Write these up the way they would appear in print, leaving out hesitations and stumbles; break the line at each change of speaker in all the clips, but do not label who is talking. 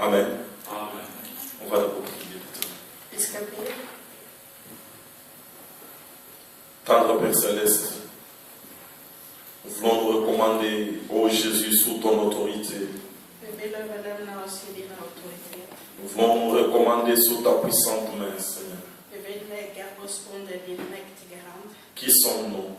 Amen.
Amen.
On va d'abord prier.
Vi ska be.
Tendre Père Céleste, nous voulons nous recommander, ô Jésus, sous ton autorité.
Vi vill överlämna oss i din auktoritet.
Nous voulons nous recommander sous ta puissante main, Seigneur.
Vi vill lägga oss under din mäktiga hand.
Qui sommes-nous?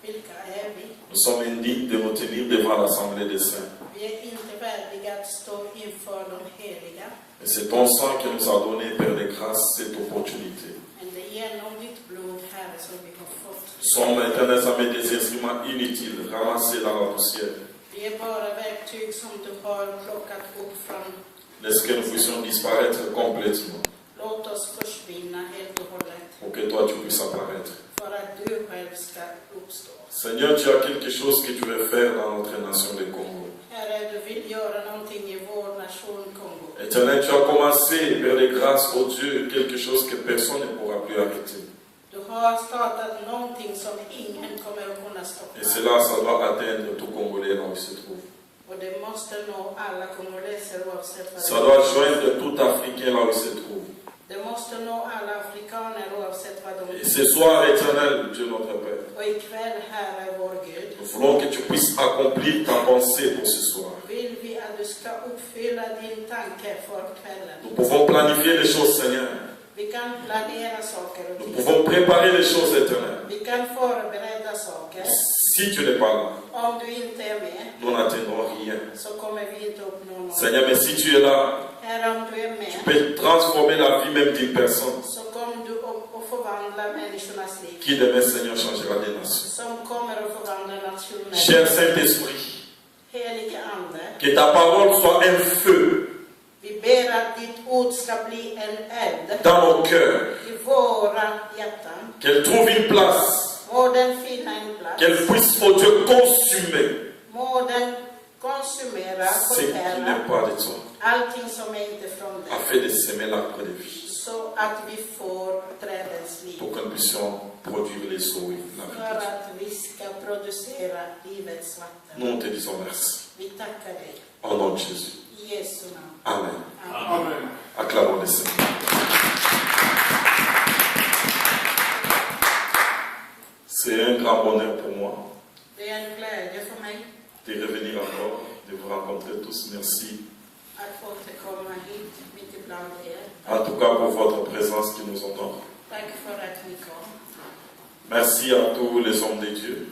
Vilka är vi?
Nous sommes indignes de nous tenir devant l'Assemblée des Saints.
Vi är inte värdiga att stå inför de heliga.
Et c'est ton sang qui nous a donné, Père de grâce, cette opportunité.
Men det är genom ditt blod, Herre, som vi har fått.
Nous sommes, éternels amis, des instruments inutiles, ramassés dans la poussière.
Vi är bara verktyg som du har plockat upp från.
Laisse que nous puissions disparaître complètement,
Låt oss försvinna helt och hållet.
pour que toi tu puisses apparaître.
För att du själv ska uppstå.
Seigneur, tu as quelque chose que tu veux faire dans notre nation de Congo.
Herre, du vill göra någonting i vår nation Kongo.
Éternel, tu as commencé, Père de grâce, oh Dieu, quelque chose que personne ne pourra plus arrêter.
Du har startat någonting som ingen kommer att kunna stoppa.
Et cela, ça doit atteindre tout Congolais là où il se trouve.
Och det måste nå alla kongoleser oavsett vad
Ça doit joindre tout Africain là où il se trouve.
Det måste nå alla afrikaner oavsett vad de
Et ce soir, éternel, Dieu notre Père,
Och ikväll, Herre vår Gud,
nous voulons que tu puisses accomplir ta pensée pour ce soir.
vill vi att du ska uppfylla din tanke för kvällen.
Nous pouvons planifier les choses, Seigneur.
Vi kan planera saker och
Nous
ting.
pouvons préparer les choses, éternel.
Vi kan förbereda saker.
Si tu n'es pas là,
Om du inte är med,
nous n'atteindrons rien.
så kommer vi inte uppnå något.
Seigneur, mais si tu es là,
Herre, om du är
tu
med,
peux transformer la vie même d'une personne
så kommer du att förvandla människornas liv.
qui demain, Seigneur, changera des nations.
Som kommer att förvandla nationen.
Cher Saint-Esprit,
Helige Ande,
que ta parole soit un feu
vi ber att ditt ord ska bli en eld
dans nos cœurs,
i våra hjärtan.
qu'elle trouve une place,
Må den finna en plats.
qu'elle puisse, oh Dieu, consumer
Må den konsumera,
ce qui
förtära
n'est pas de toi,
allting som är inte från dig.
afin de semer l'arbre de vie,
Så att vi får trädens liv.
pour que nous puissions produire les eaux et la
För
vie.
att vi ska producera livets vatten.
Nous te disons merci.
Vi tackar dig.
Au nom de Jésus.
I Jesu namn.
Amen.
Amen.
Acclamons le Seigneur. C'est un grand bonheur pour moi
Det är en glädje för mig
de revenir encore, de vous rencontrer tous. Merci.
att få återkomma hit mitt ibland er.
En tout cas pour votre présence qui nous honore.
Tack för att ni kom.
Merci à tous les hommes de Dieu.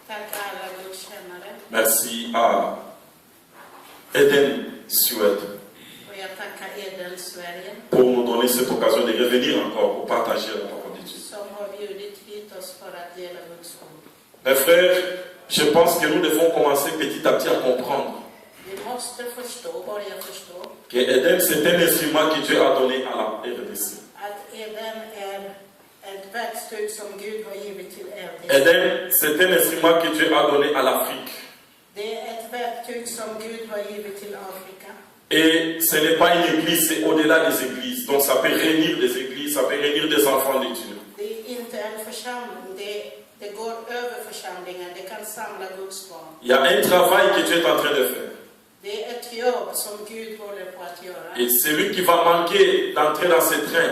Tack alla gudstjänare.
Merci à Eden Suède
Och jag tackar Eden Sverige
pour nous donner cette occasion de revenir encore pour partager la parole de Dieu.
som har bjudit hit oss för att dela Guds ord.
Mes frères, je pense que nous devons commencer petit à petit à comprendre
Vi måste förstå, börja förstå,
que Eden c'est un instrument que Dieu a donné à la RDC.
att Eden är ett verktyg som Gud har givit till RDC.
Eden c'est un instrument que Dieu a donné à l'Afrique.
Det är ett verktyg som Gud har givit till Afrika.
Et ce n'est pas une église, c'est au-delà des églises. Donc ça peut réunir des églises, ça peut réunir des enfants de Dieu.
Det är inte en församling, det går över församlingen, det kan samla Guds barn.
Il y a un travail que Dieu est en train de faire.
Det är ett jobb som Gud håller på att göra.
Et celui qui va manquer d'entrer dans ce train,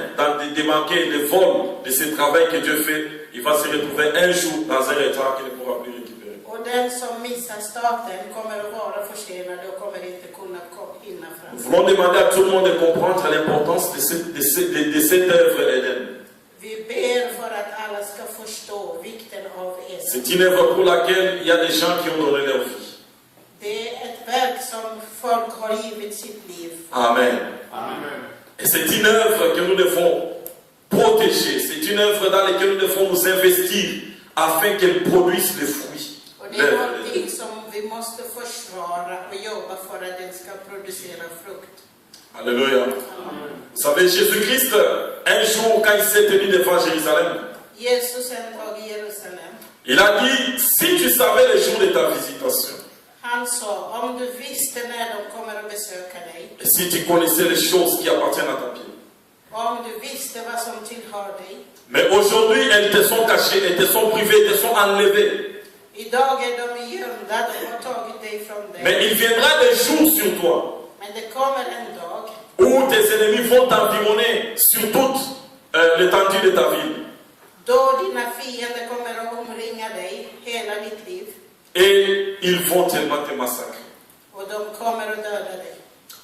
de manquer le vol de ce travail que Dieu fait, il va se retrouver un jour dans un retard qu'il ne pourra plus récupérer.
Och den som missar starten kommer att vara försenad och kommer inte kunna hinna fram.
Nous voulons demander à tout le monde de comprendre l'importance de cette œuvre Eden.
Vi ber för att alla ska förstå vikten av Eden.
C'est une œuvre pour laquelle il y a des gens qui ont donné leur vie.
Det är ett verk som folk har givit sitt liv.
Amen.
Amen.
Et c'est une œuvre que nous devons protéger. C'est une œuvre dans laquelle nous devons nous investir afin qu'elle produise les fruits.
Och det är någonting som vi måste försvara och jobba för att den ska producera frukt.
Alléluia.
Amen.
Vous savez, Jésus-Christ, un jour, quand il s'est tenu devant Jérusalem,
Jesus en dag i Jerusalem.
il a dit, si tu savais le jour de ta visitation,
Han sa, om du visste när de kommer att besöka dig,
et si tu connaissais les choses qui appartiennent à ta vie.
om du visste vad som tillhör dig.
Mais aujourd'hui, elles te sont cachées, elles te sont privées, elles te sont enlevées.
Idag är de gömda, de har tagit dig från dig.
Mais il viendra des jours sur toi
Men det kommer en dag
où tes ennemis vont t'environner sur toute l'étendue de ta ville.
Då dina fiender kommer att omringa dig hela ditt liv.
Et ils vont tellement te massacrer.
Och de kommer att döda dig.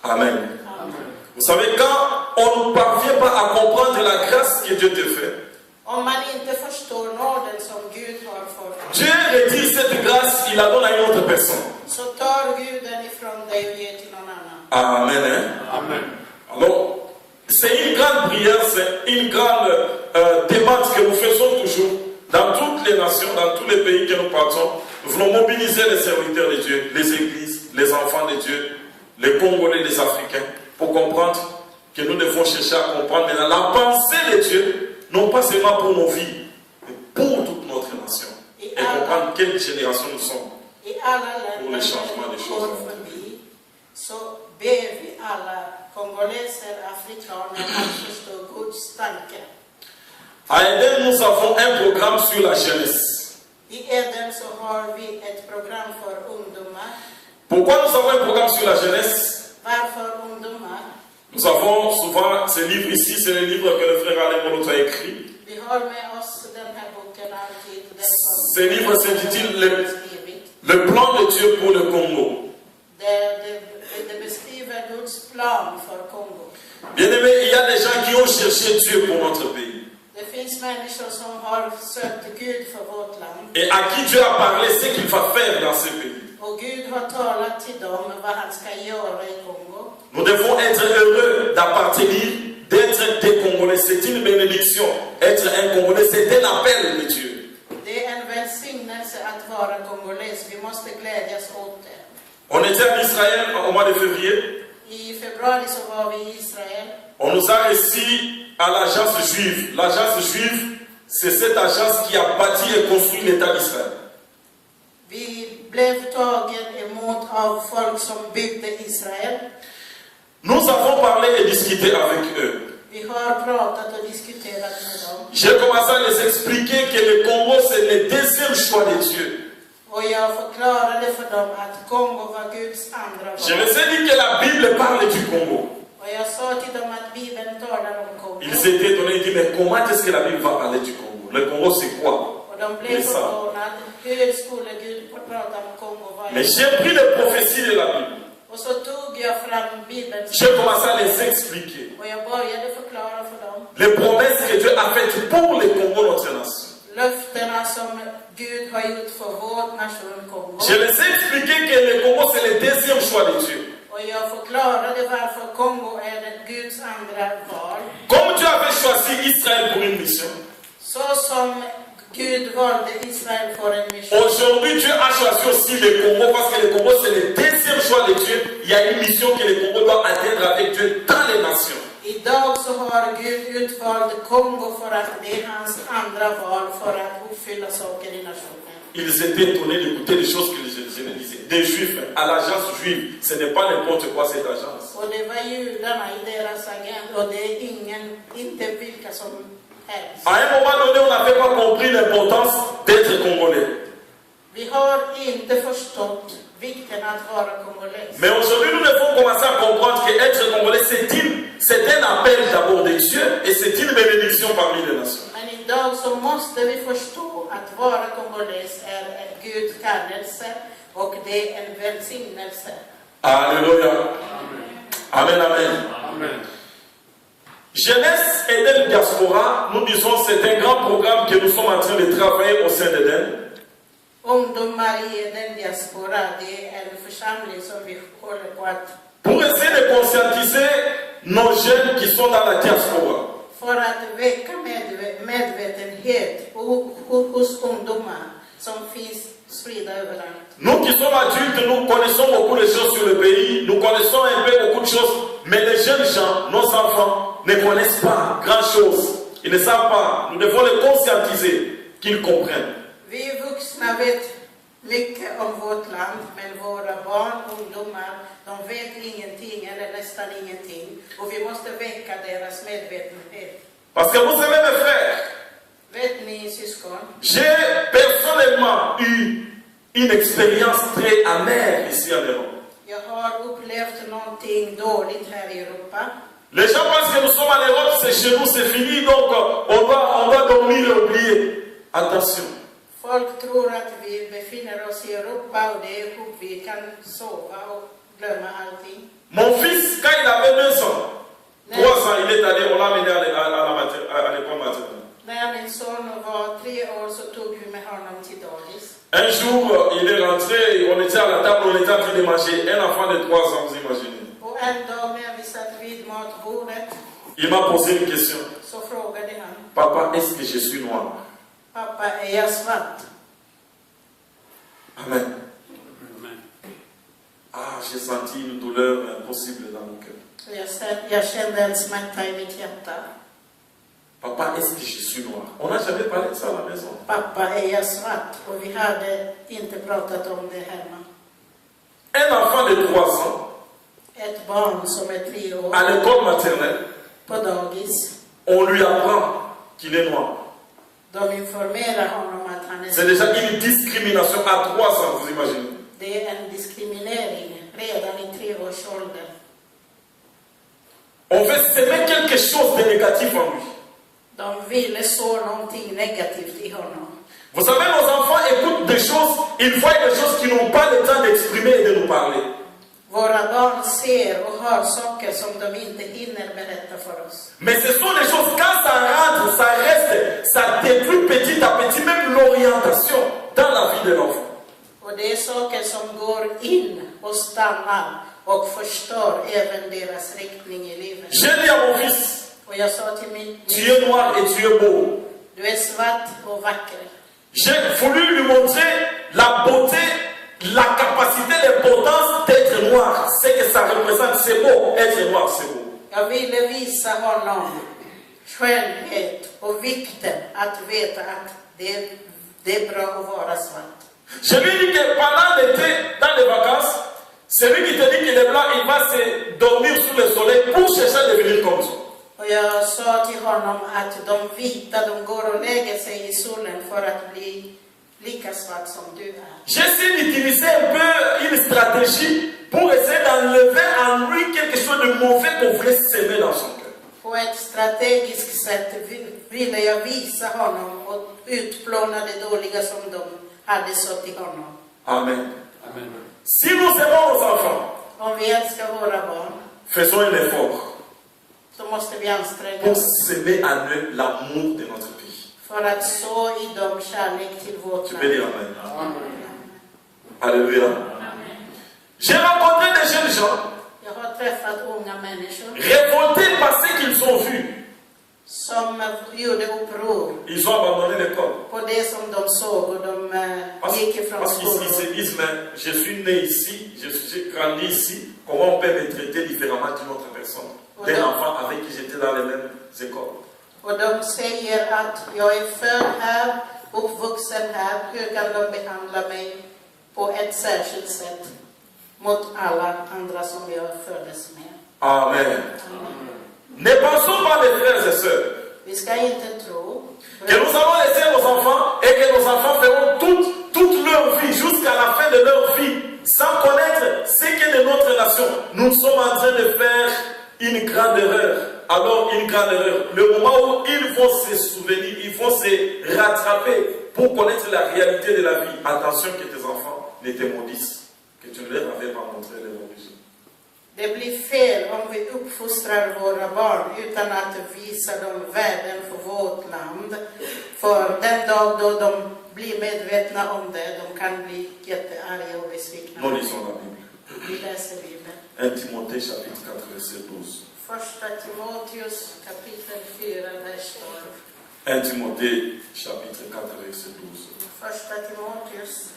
Amen.
Amen.
Vous savez, quand on ne parvient pas à comprendre la grâce que Dieu te fait,
Om man inte förstår nåden som Gud har för
Dieu retire cette grâce, il la donne à une autre personne.
så tar Gud den ifrån dig och ger till någon annan.
Amen. Hein?
Amen.
Alors, c'est une grande prière, c'est une grande demande que nous faisons toujours dans toutes les nations, dans tous les pays que nous partons. Nous voulons mobiliser les serviteurs de Dieu, les églises, les enfants de Dieu, les Congolais, les Africains, pour comprendre que nous devons chercher à comprendre maintenant la pensée de Dieu, non pas seulement pour nos vies, mais pour toute notre nation. Et comprendre quelle génération nous sommes.
I alla
Pour
länder
le changement des
vi
choses.
går förbi så ber vi alla kongoleser, afrikaner att förstå Guds tanke.
À Eden, nous avons un programme sur la jeunesse.
I Eden så har vi ett program för ungdomar.
Pourquoi nous avons un programme sur la jeunesse?
Varför ungdomar?
Nous avons souvent ce livre ici, c'est le livre que le frère Alain Moloto a écrit.
Vi har med oss den här boken alltid. Den som
Ce livre s'intitule
skrivit.
Le plan de Dieu pour le Congo.
Det beskriver Guds plan för Kongo.
Bien aimé, il y a des gens qui ont cherché Dieu pour notre pays.
Det finns människor som har sökt Gud för vårt land.
Et à qui Dieu a parlé ce qu'il va faire dans ce pays.
Och Gud har talat till dem vad han ska göra i Kongo.
Nous devons être heureux d'appartenir, d'être des Congolais. C'est une bénédiction. Être un Congolais, c'est un appel de Dieu.
Det är en välsignelse att vara kongoles. Vi måste glädjas åt det.
On était en Israël au mois de février.
I februari så var vi i Israel.
On nous a reçus à l'agence juive. L'agence juive, c'est cette agence qui a bâti et construit l'État d'Israël.
Vi blev tagen emot av folk som byggde Israel.
Nous avons parlé et discuté avec eux.
Vi har pratat och diskuterat med dem.
J'ai commencé à les expliquer que le Congo, c'est le deuxième choix de Dieu.
Och jag förklarade för dem att Kongo var Guds andra
Je
val.
les ai dit que la Bible parle du Congo.
Och jag sa till dem att Bibeln talar om Kongo.
Ils étaient étonnés, ils disent, mais comment est-ce que la Bible va parler du Congo? Le Congo, c'est quoi?
Och de blev
Det är sant.
förvånade. Hur skulle Gud prata om Kongo?
Mais j'ai pris les prophéties de la Bible.
Och så tog jag fram Bibeln.
J'ai commencé à les expliquer.
Och jag började förklara för dem.
Les promesses que Dieu a faites pour le Congo, notre nation.
Löftena som Gud har gjort för vår nation Kongo.
Je les ai expliqué que le Congo, c'est le deuxième choix de Dieu.
Och jag förklarade varför Kongo är det Guds andra val.
Comme Dieu avait choisi Israël pour une mission,
Så som Gud valde Israel för en mission.
aujourd'hui Dieu a choisi aussi le Congo parce que le Congo, c'est le deuxième choix de Dieu. Il y a une mission que le Congo doit atteindre avec Dieu dans les nations.
Idag så har Gud utvalt Kongo för att det är hans andra val för att uppfylla saker i nationen.
Ils étaient étonnés d'écouter les choses que je les disais. Des juifs, à l'agence juive, ce n'est pas n'importe quoi cette agence.
Och det var judarna i deras agent och det är inte vilka som helst.
À un moment donné, on n'avait pas compris l'importance d'être Congolais.
Vi har inte förstått vikten att vara kongoles.
Mais aujourd'hui, nous devons commencer à comprendre qu'être Congolais, c'est un appel d'abord de Dieu et c'est une bénédiction parmi les nations.
Men idag så måste vi förstå att vara kongoles är en Guds kallelse och det är en välsignelse.
Alléluia. Amen, amen.
Amen.
Jeunesse Eden Diaspora, nous disons c'est un grand programme que nous sommes en train de travailler au sein d'Eden.
Ungdomar i den diaspora, det är en församling som vi håller på att
Pour essayer de conscientiser nos jeunes qui sont dans la diaspora.
för att väcka medvetenhet hos ungdomar som finns spridda överallt.
Nous qui sommes adultes, nous connaissons beaucoup de choses sur le pays, nous connaissons un peu beaucoup de choses, mais les jeunes gens, nos enfants, ne connaissent pas grand-chose. Ils ne savent pas. Nous devons les conscientiser, qu'ils comprennent.
Vi vuxna vet mycket om vårt land, men våra barn och ungdomar, de vet ingenting eller nästan ingenting. Och vi måste väcka deras medvetenhet.
Parce que vous savez mes frères,
Vet ni syskon?
j'ai personnellement eu une expérience très amère ici en Europe.
Jag har upplevt någonting dåligt här i Europa.
Les gens pensent que nous sommes en Europe, c'est chez nous, c'est fini, donc on va dormir et oublier. Attention.
Folk tror att vi befinner oss i Europa och det är ihop vi kan sova och glömma allting.
Mon fils, quand il avait 2 ans, 3 ans, il est allé, on l'a amené à l'école maternelle.
När min son var 3 år så tog vi med honom till dagis.
Un jour, il est rentré, on était à la table, on était en train de manger. Un enfant de 3 ans, vous imaginez.
Och en dag när vi satt vid matbordet
Il m'a posé une question.
så frågade han:
Papa, est-ce que je suis noir?
Pappa, är jag svart?
Amen.
Amen.
Ah, j'ai senti une douleur impossible dans mon cœur.
Jag kände en smärta i mitt hjärta.
Papa, est-ce que je suis noir? On n'a jamais parlé de ça à la maison.
Pappa, är jag svart? Och vi hade inte pratat om det hemma.
Un enfant de 3 ans,
Ett barn som är 3 år
à l'école maternelle,
på dagis,
on lui apprend qu'il est noir.
de informerar honom att han är
C'est déjà une discrimination à 3 ans, vous imaginez.
Det är en diskriminering redan i 3-årsåldern.
On veut semer quelque chose de négatif en lui.
De ville så någonting negativt i honom.
Vous savez, nos enfants écoutent des choses, ils voient des choses qu'ils n'ont pas le temps d'exprimer et de nous parler.
Våra barn ser och hör saker som de inte hinner berätta för oss.
Mais ce sont des choses, quand ça rentre, ça reste, ça détruit petit à petit même l'orientation dans la vie de l'enfant.
Och det är saker som går in och stannar och förstör även deras riktning i livet.
J'ai dit à mon fils,
Och jag sa till min
tu es noir et tu es beau.
du är svart och vacker.
J'ai voulu lui montrer la beauté, la capacité, l'importance d'être noir. Ce que ça représente, c'est beau. Être noir, c'est beau.
Jag ville visa honom skönhet och vikten att veta att det är bra att vara svart.
Je lui dis que pendant l'été, dans les vacances, celui qui te dit qu'il est blanc, il va se dormir sous le soleil pour chercher à devenir comme ça.
Och jag sa till honom att de vita, de går och lägger sig i solen för att bli lika svart som du är.
J'essaie d'utiliser un peu une stratégie pour essayer d'enlever en lui quelque chose de mauvais qu'on voulait s'aimer dans son cœur.
På ett strategiskt sätt ville jag visa honom och utplåna det dåliga som de hade sått i honom.
Amen.
Amen.
Si nous aimons nos enfants,
Om vi älskar våra barn
faisons un effort
så måste vi anstränga
pour
oss
s'aimer à nous l'amour de notre pays.
för att så i dem kärlek till vårt
Tu peux dire
land.
Amen. Alléluia. J'ai rencontré des jeunes gens
Jag har träffat unga människor
révoltés par ce qu'ils ont vu.
som gjorde uppror
Ils ont abandonné l'école.
på det som de såg och de gick ifrån
Parce qu'ils se
skolan.
disent, mais je suis né ici, j'ai grandi ici, comment on peut me traiter différemment d'une autre personne, d'un enfant avec qui j'étais dans les mêmes écoles.
Och de säger att jag är född här, uppvuxen här, hur kan de behandla mig på ett särskilt sätt mot alla andra som jag föddes med.
Amen.
Amen.
Ne pensons pas, mes frères et sœurs,
Vi ska inte tro
que nous allons laisser nos enfants et que nos enfants feront toute leur vie, jusqu'à la fin de leur vie, sans connaître ce qu'est de notre nation. Nous sommes en train de faire une grande erreur. Alors, une grande erreur. Le moment où ils vont se souvenir, ils vont se rattraper pour connaître la réalité de la vie. Attention que tes enfants ne te maudissent, que tu ne leur avais pas montré leur origine.
Det blir fel om vi uppfostrar våra barn utan att visa dem värden för vårt land. För den dag då de blir medvetna om det, de kan bli jättearga och besvikna.
Nous lisons la Bible.
Vi läser Bibeln.
1 Timothée chapitre 4 verset 12.
Första Timoteus kapitel 4, vers 12.
1 Timothée chapitre 4 verset 12.
Första Timoteus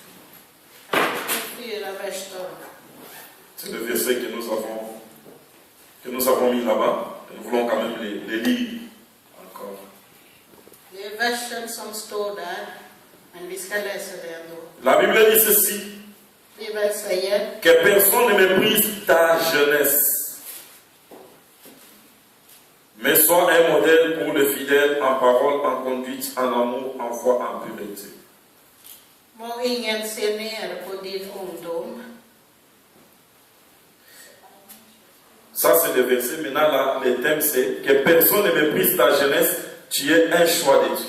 kapitel 4, vers 12.
C'est le verset que nous avons mis là-bas. Nous voulons quand même les lire encore.
Det är versen som står där, men vi ska läsa det ändå.
La Bible dit ceci,
Bibeln säger:
que personne ne méprise ta jeunesse, mais sois un modèle pour le fidèle en parole, en conduite, en amour, en foi, en pureté.
Må ingen se ner på din ungdom.
Ça, c'est le verset. Maintenant, là, le thème, c'est que personne ne méprise ta jeunesse. Tu es un choix de Dieu.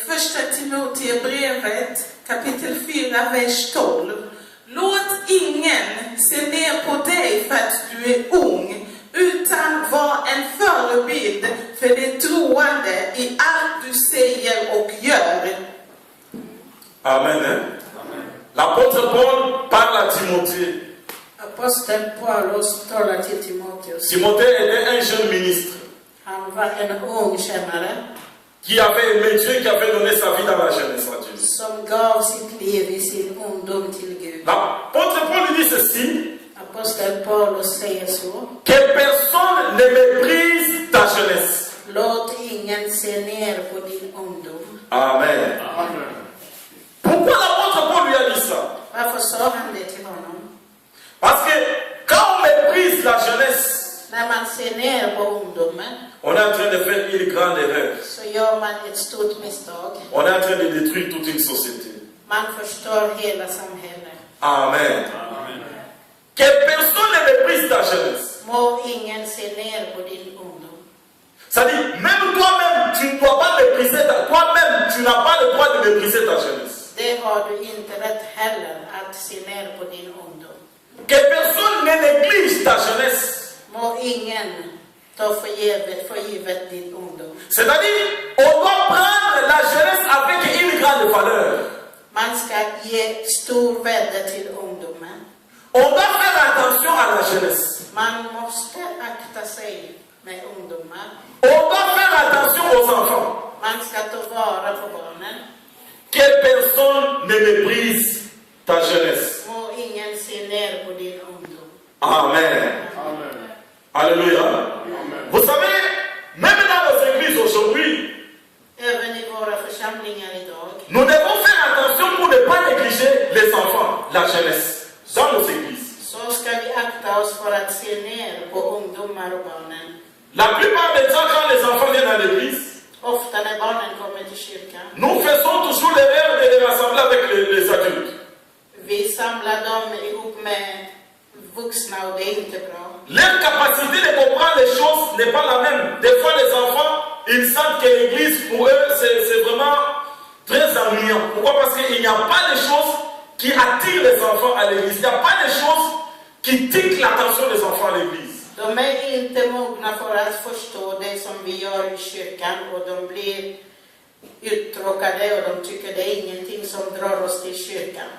Första Timoteusbrevet kapitel 4, vers 12. Låt ingen se ner på dig för att du är ung, utan var en förebild för de troende i allt du säger och gör.
Amen. Hein? L'apôtre Paul parle à Timothée.
Aposteln Paulus talar till Timoteus.
Timothée était un jeune ministre
Han var en ung tjänare
qui avait aimé Dieu, qui avait donné sa vie dans la jeunesse à Dieu.
som gav sitt liv i sin ungdom till Gud.
L'apôtre Paul lui dit ceci,
Aposteln Paulus säger så.
que personne ne méprise ta jeunesse.
Låt ingen se ner på din ungdom.
Amen.
Amen.
Pourquoi l'apôtre Paul lui a dit ça?
Varför sa han det till honom?
Parce que quand on méprise la jeunesse,
När man ser ner på ungdomen
on est en train de faire une grande erreur.
så gör man ett stort misstag.
On est en train de détruire toute une société.
Man förstör hela samhället.
Amen.
Amen.
Que personne ne méprise ta jeunesse.
Må ingen se ner på din ungdom.
C'est-à-dire, même toi-même, tu ne dois pas mépriser toi-même, tu n'as pas le droit de mépriser ta jeunesse.
Det har du inte rätt heller att se ner på din ungdom.
Que personne ne néglige ta jeunesse.
Må ingen ta för givet din ungdom.
C'est-à-dire, on doit prendre la jeunesse avec une grande valeur.
Man ska ge stor värde till ungdomen.
On doit faire attention à la jeunesse.
Man måste akta sig med ungdomar.
On doit faire attention aux enfants.
Man ska ta vara på barnen.
Que personne ne méprise ta jeunesse.
Må ingen se ner på din ungdom.
Amen.
Amen.
Alléluia.
Amen.
Vous savez, même dans nos églises aujourd'hui,
Även i våra församlingar idag
nous devons faire attention pour ne pas négliger les enfants, la jeunesse, dans nos églises.
så ska vi akta oss för att se ner på ungdomar och barnen.
La plupart des temps, quand les enfants viennent à l'église,
Ofta när barnen kommer till kyrkan,
nous faisons toujours l'erreur de les rassembler avec les adultes.
vi samlar dem ihop med vuxna och det är inte bra.
Leur capacité de comprendre les choses n'est pas la même. Des fois, les enfants, ils sentent que l'église, pour eux, c'est vraiment très ennuyant. Pourquoi? Parce qu'il n'y a pas de choses qui attirent les enfants à l'église. Il n'y a pas de choses qui tiquent l'attention des enfants à l'église.
De är inte mogna för att förstå det som vi gör i kyrkan och de blir uttråkade och de tycker det är ingenting som drar oss till kyrkan.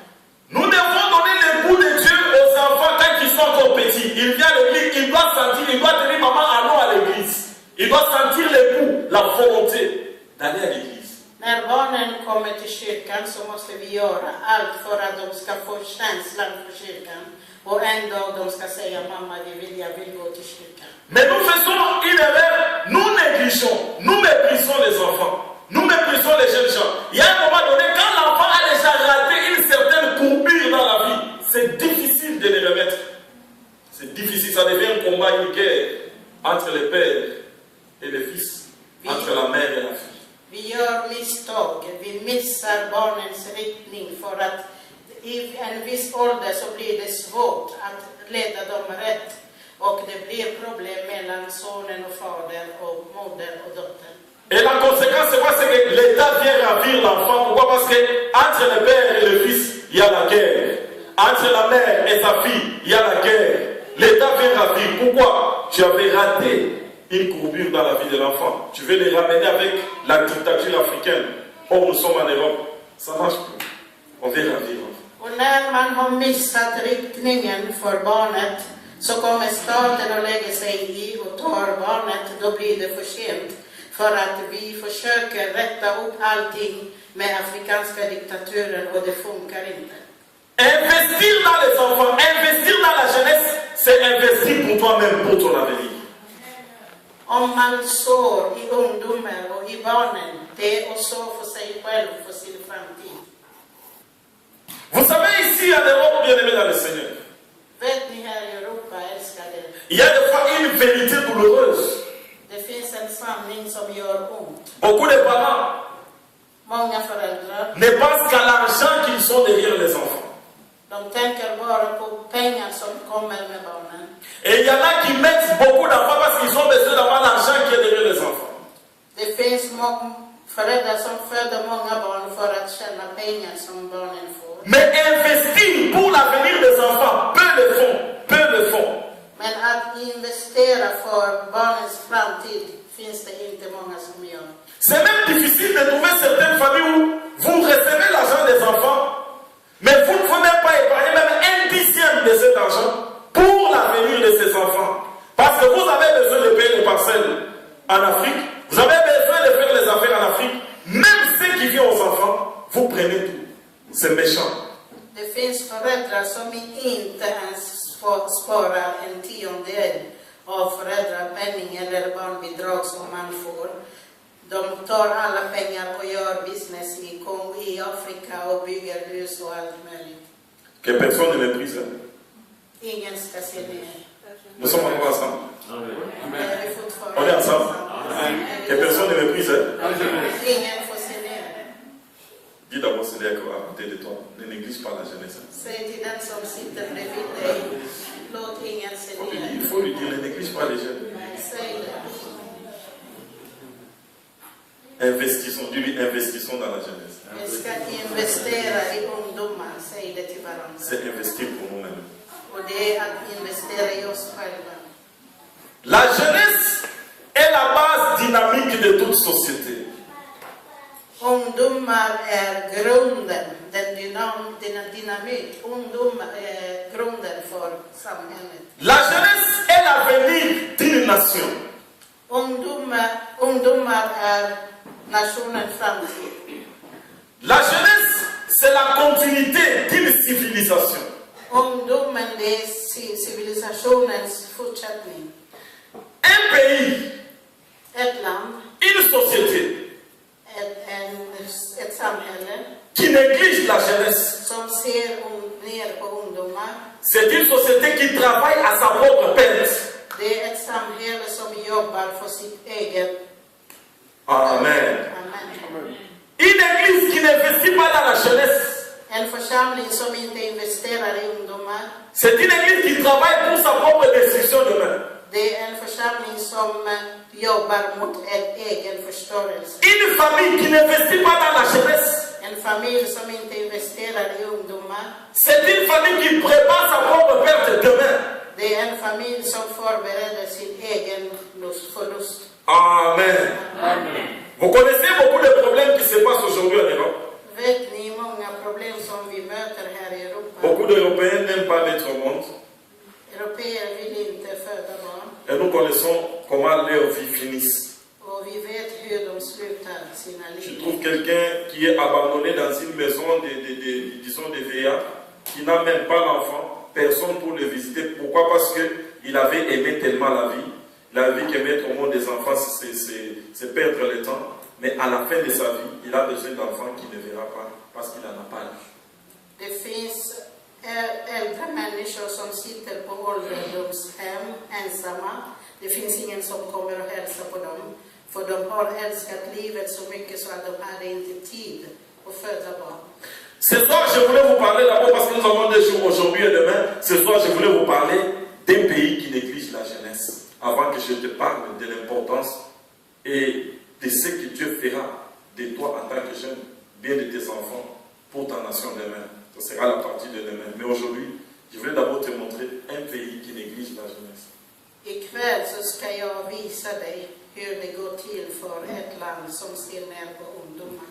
Nous devons donner le goût de Dieu aux enfants quand ils sont encore petits. Il vient à l'église, il doit sentir, il doit tenir maman allons à l'église. Il doit sentir le goût, la volonté d'aller à l'église.
När barnen kommer till kyrkan så måste vi göra allt för att de ska få känslan för kyrkan. Och en dag de ska säga mamma jag vill gå till kyrkan.
Mais nous faisons une erreur, nous négligeons, nous méprisons les enfants, nous méprisons les jeunes gens. Il y a un moment donné, quand l'enfant a déjà raté une certaine courbure dans la vie, c'est difficile de les remettre. C'est difficile, ça devient un combat, une guerre entre le père et le fils, entre la mère et la fille.
Vi gör misstag, vi missar barnens riktning för att i en viss ålder så blir det svårt att leda dem rätt och det blir problem mellan sonen och fadern och modern och dottern.
Et la conséquence, c'est quoi? C'est que l'État vient ravir l'enfant. Pourquoi? Parce que entre le père et le fils, il y a la guerre. Entre la mère et sa fille, il y a la guerre. L'État vient ravir. Pourquoi? Tu avais raté une courbure dans la vie de l'enfant. Tu veux les ramener avec la dictature africaine. Or, nous sommes en Europe. Ça marche plus. On vient ravir l'enfant.
Och när man har missat riktningen för barnet så kommer staten att lägga sig i och tar barnet, då blir det för sent. För att vi försöker rätta upp allting med afrikanska diktaturen och det funkar inte.
Investir dans les enfants, investir dans la jeunesse, c'est investir pour toi-même, pour ton avenir.
Om man sår i ungdomar och i barnen, det är att så för sig själv, för sin framtid.
Vous savez, ici en Europe, bien aimé dans le Seigneur,
Vet ni här i Europa, älskade,
il y a des fois une vérité douloureuse.
föräldrar,
ne pensent qu'à l'argent qu'ils sont derrière les enfants.
de tänker bara på pengar som kommer med barnen.
Et il y en a qui mettent beaucoup d'enfants parce qu'ils ont besoin d'avoir l'argent qui est derrière les enfants.
Det finns föräldrar som föder många barn för att tjäna pengar som barnen får.
Mais investir pour l'avenir des enfants, peu le font.
Men att investera för barnens framtid finns det inte många som gör.
C'est même difficile de trouver certaines familles où vous recevez l'argent des enfants, mais vous ne pouvez même pas épargner même 1/10 de cet argent pour l'avenir de ces enfants. Parce que vous avez besoin de payer les parcelles en Afrique, vous avez besoin de faire les affaires en Afrique, même ceux qui viennent aux enfants, vous prenez tout. C'est méchant.
Det finns föräldrar som inte ens får spara en tiondel av föräldrapenning eller barnbidrag som man får. De tar alla pengar och gör business i Kongo, i Afrika och bygger hus och allt möjligt.
Que personne ne méprise.
Ingen ska se ner.
Nous sommes encore ensemble.
Det är vi fortfarande.
On est ensemble. Que personne ne méprise.
Ingen får se ner.
Dis d'abord celui à côté de toi, ne néglige pas la jeunesse.
Säg till den som sitter bredvid dig, låt ingen se ner.
Il faut lui dire, ne néglige pas les jeunes.
Säg det.
Investissons dans la jeunesse.
Vi ska investera i ungdomar, säg det till varandra.
C'est investir pour nous-mêmes.
Och det är att investera i oss själva.
La jeunesse est la base dynamique de toute société.
Ungdomar är grunden, den dynamik. Ungdomar är grunden för samhället.
La jeunesse est l'avenir d'une nation.
Ungdomar är nationens framtid.
La jeunesse, c'est la continuité d'une civilisation.
Ungdomen är civilisationens fortsättning.
Un pays,
Ett land,
une société
ett samhälle
qui néglige la jeunesse,
som ser ner på ungdomar.
c'est une société qui travaille à sa propre perte.
Det är ett samhälle som jobbar för sitt eget.
Amen.
Amen.
Une église qui n'investit pas dans la jeunesse,
En församling som inte investerar i ungdomar.
c'est une église qui travaille pour sa propre destruction demain.
Det är en församling som jobbar mot en egen förstörelse.
Une famille qui n'investit pas dans la jeunesse,
En familj som inte investerar i ungdomar.
c'est une famille qui prépare sa propre perte demain.
Det är en familj som förbereder sin egen förlust.
Amen.
Amen.
Vous connaissez beaucoup de problèmes qui se passent aujourd'hui en Europe.
Vet ni många problem som vi möter här i Europa?
Beaucoup d'Européens n'aiment pas naître au monde.
Européer vill inte föda barn.
Et nous connaissons comment leur vie finisse.
Och vi vet hur de slutar sina
Tu
liv.
trouves quelqu'un qui est abandonné dans une maison disons des vieillards, qui n'a même pas l'enfant, personne pour le visiter. Pourquoi? Parce qu'il avait aimé tellement la vie. La vie que mettre au monde des enfants, c'est perdre le temps. Mais à la fin de sa vie, il a besoin d'enfants qu'il ne verra pas parce qu'il n'en a pas eu.
Det finns äldre människor som sitter på ålderdomshem ensamma. Det finns ingen som kommer och hälsa på dem. För de har älskat livet så mycket så att de hade inte tid att föda barn.
Ce soir, je voulais vous parler d'abord parce que nous avons des jours aujourd'hui et demain. Ce soir, je voulais vous parler d'un pays qui néglige la jeunesse. Avant que je te parle de l'importance et de ce que Dieu fera de toi en tant que jeune, bien de tes enfants, pour ta nation demain. Ce sera la partie de demain. Mais aujourd'hui, je voulais d'abord te montrer un pays qui néglige la jeunesse.
Ikväll så ska jag visa dig hur det går till för ett land som ser ner på ungdomar.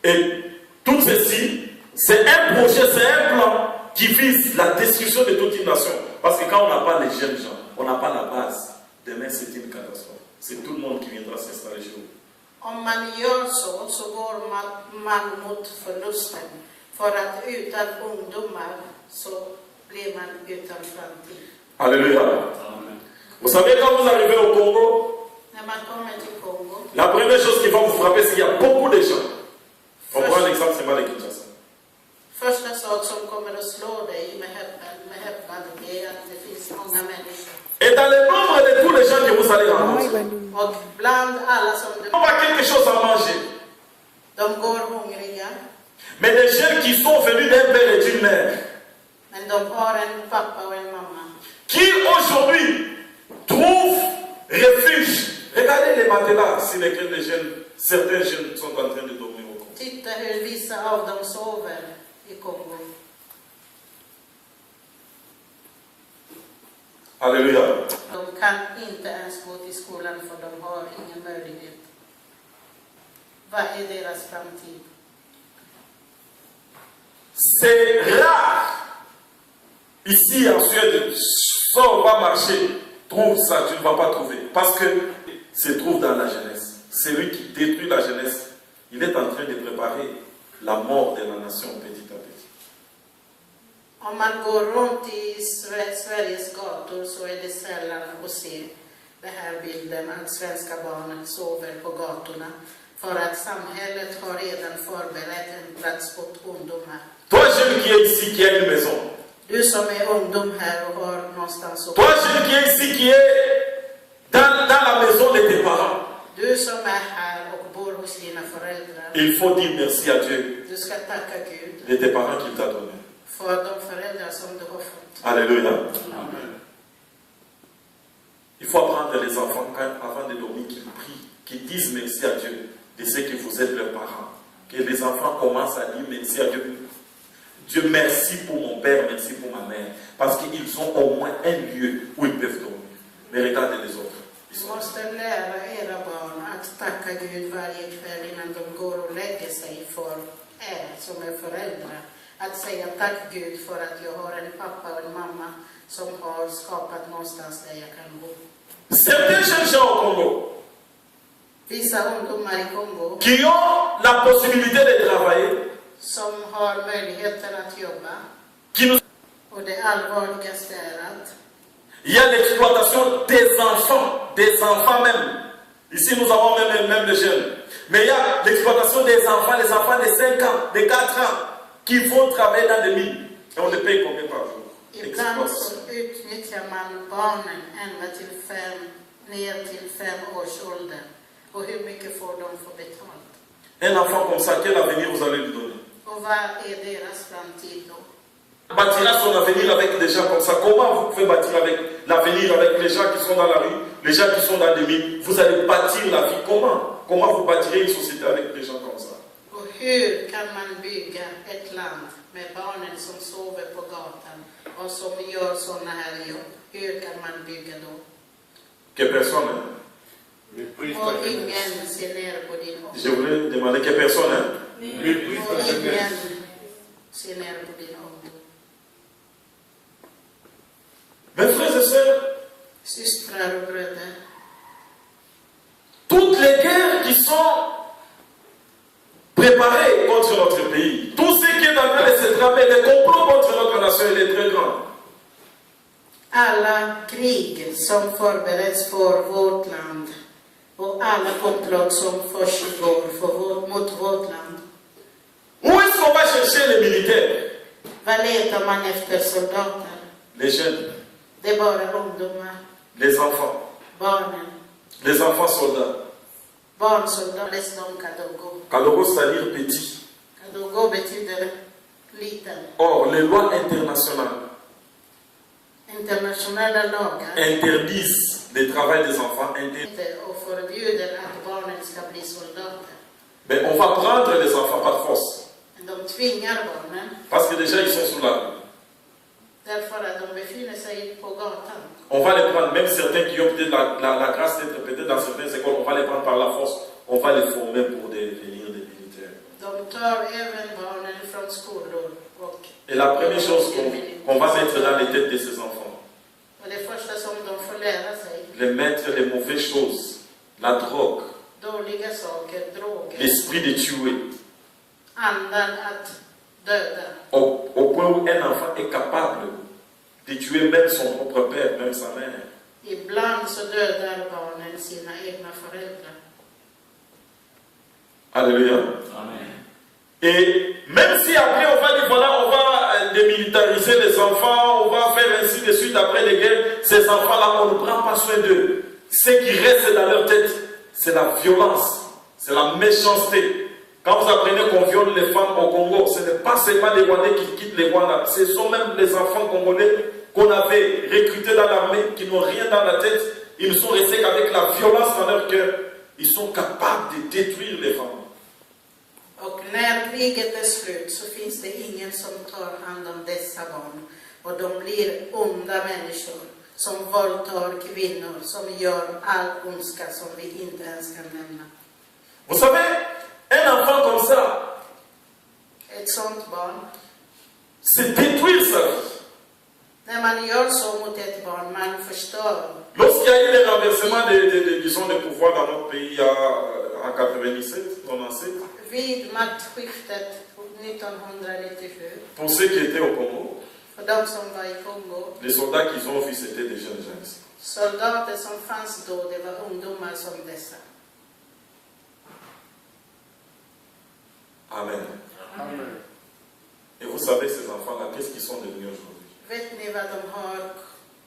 Et tout ceci, c'est un projet, c'est un plan qui vise la destruction de toute une nation. Parce que quand on n'a pas les jeunes gens, on n'a pas la base, demain c'est une catastrophe. C'est tout le monde qui viendra s'installer chez vous.
Om man gör så går man mot förlusten. För att utan ungdomar så blir man utan framtid.
Alléluia.
Amen.
Vous savez, quand vous arrivez au Congo,
När man kommer till Kongo,
la première chose qui va vous frapper, c'est qu'il y a beaucoup de gens. On prend l'exemple, c'est pas les Kinshasa.
första sak som kommer att slå dig med häpnad är att det finns många människor.
Et dans le nombre de tous les gens que vous allez rencontrer,
Och bland alla som
on va quelque chose à manger.
De går hungriga,
Mais des jeunes qui sont venus d'un père et d'une mère,
men de har en pappa och en mamma.
qui aujourd'hui trouvent refuge. Regardez les matelas sur lesquels certains jeunes sont en train de dormir au Congo.
Titta hur vissa av dem sover i Kongo.
Alléluia.
De kan inte ens gå till skolan för de har ingen möjlighet. Vad är deras framtid?
C'est rare. Ici en Suède, sors, va marcher, trouve ça, tu ne vas pas trouver. Parce que se trouve dans la jeunesse. Celui qui détruit la jeunesse, il est en train de préparer la mort de la nation petit à petit.
Om man går runt i Sveriges gator så är det sällan att se den här bilden att svenska barn sover på gatorna. För att samhället har redan förberett en plats åt ungdomar.
Toi jeune qui est ici, qui a une maison.
Du som är ungdom här och har någonstans att
Toi jeune qui est ici, qui est dans la maison de tes parents.
Du som är här och bor hos dina föräldrar.
Il faut dire merci à Dieu
Du ska tacka Gud
de tes parents qu'il t'a donné.
för de föräldrar som du har fått.
Alléluia.
Amen.
Il faut apprendre les enfants avant de dormir qu'ils prient, qu'ils disent merci à Dieu de ce que vous êtes leurs parents. Que les enfants commencent à dire merci à Dieu. Dieu, merci pour mon père, merci pour ma mère. Parce qu'ils ont au moins un lieu où ils peuvent dormir. Mais regardez les autres. Ils
Du
sont
måste lära era barn att tacka Gud varje kväll innan de går och lägger sig för som är föräldrar. Att säga tack Gud för att jag har en pappa och en mamma som har skapat någonstans där jag kan bo.
certains jeunes gens au Congo
Vissa ungdomar i Kongo
qui ont la possibilité de travailler,
som har möjligheten att jobba.
qui nous...
Och det allvarligaste är att
Il y a l'exploitation des enfants même. Ici nous avons même les jeunes. Mais il y a l'exploitation des enfants de 5 ans, de 4 ans, qui vont travailler dans des mines. Et on les paye combien par jour?
ibland så utnyttjar man barnen ända till ner till 5 års ålder. Och hur mycket får de för betalt?
Un enfant comme ça, quel avenir vous allez lui donner?
Och vad är deras framtid då?
Bâtira son avenir avec des gens comme ça. Comment vous pouvez bâtir avec l'avenir avec les gens qui sont dans la rue, les gens qui sont dans des mines? Vous allez bâtir la vie. Comment vous bâtirez une société avec des gens comme ça?
Och hur kan man bygga ett land med barnen som sover på gatan och som gör sådana här jobb? Hur kan man bygga då?
Que personne. Hein?
Méprise ta
Och
jeunesse.
ingen ser ner på din
Je
ungdom.
voulais demander que personne. Hein?
Méprise
Och
ta
ingen
jeunesse.
ser ner på din ungdom.
Mes frères et sœurs,
Systrar och bröder.
toutes les guerres qui sont préparées contre notre pays, tout ce qui est en train de se tramer, les complots contre notre nation, il est très grand.
Alla krig som förbereds för vårt land och alla komplott som försiggår mot vårt land.
Où est-ce qu'on va chercher les militaires?
Vad letar man efter soldater?
Les jeunes,
Det är bara ungdomar,
les enfants,
barnen,
les enfants soldats.
barnsoldater, de kadogo.
Kalogo, c'est-à-dire petit.
Kadogo betyder liten.
Or, les lois internationales
Internationella lagar
interdisent le travail des enfants.
och förbjuder att barnen ska bli soldater.
Mais on va prendre les enfants par force.
Men de tvingar barnen
Parce que déjà, ils sont sous la rue.
därför att de befinner sig på gatan.
On va les prendre, même certains qui ont peut-être la grâce d'être peut-être dans certaines écoles, on va les prendre par la force. On va les former pour devenir des militaires.
De tar även barnen från skolor och
Et la première chose qu'on va mettre dans les têtes de ces enfants,
och det första som de får lära sig,
les mettre les mauvaises choses, la drogue,
dåliga saker, droger,
l'esprit de tuer,
andan att döda.
au point où un enfant est capable de tuer même son propre père, même sa mère.
Ibland så dödar barnen sina egna föräldrar.
Alléluia.
Amen.
Et même si après on va dire voilà, on va démilitariser les enfants, on va faire ainsi de suite après les guerres, ces enfants-là, on ne prend pas soin d'eux. Ce qui reste dans leur tête, c'est la violence, c'est la méchanceté. Quand vous apprenez qu'on viole les femmes au Congo, ce n'est pas seulement les Rwandais qui quittent les Rwandais, ce sont même les enfants congolais qu'on avait recrutés dans l'armée, qui n'ont rien dans la tête. Ils ne sont restés qu'avec la violence dans leur cœur. Ils sont capables de détruire les femmes.
Och när kriget är slut så finns det ingen som tar hand om dessa barn. Och de blir onda människor som våldtar kvinnor, som gör all ondska som vi inte ens kan nämna.
Vous savez, un enfant comme ça,
Ett sånt barn,
c'est détruire sa vie.
när man gör så mot ett barn, man förstör.
Lorsqu'il y a eu le renversement disons, de pouvoir dans notre pays en 97, 97,
Vid maktskiftet 1997,
pour ceux qui étaient au Congo,
för de som var i Kongo,
les soldats qu'ils ont vus, c'était des jeunes gens ici.
soldater som fanns då, det var ungdomar som dessa.
Amen.
Amen.
Et vous savez, ces enfants-là, qu'est-ce qu'ils sont devenus aujourd'hui?
Vet ni vad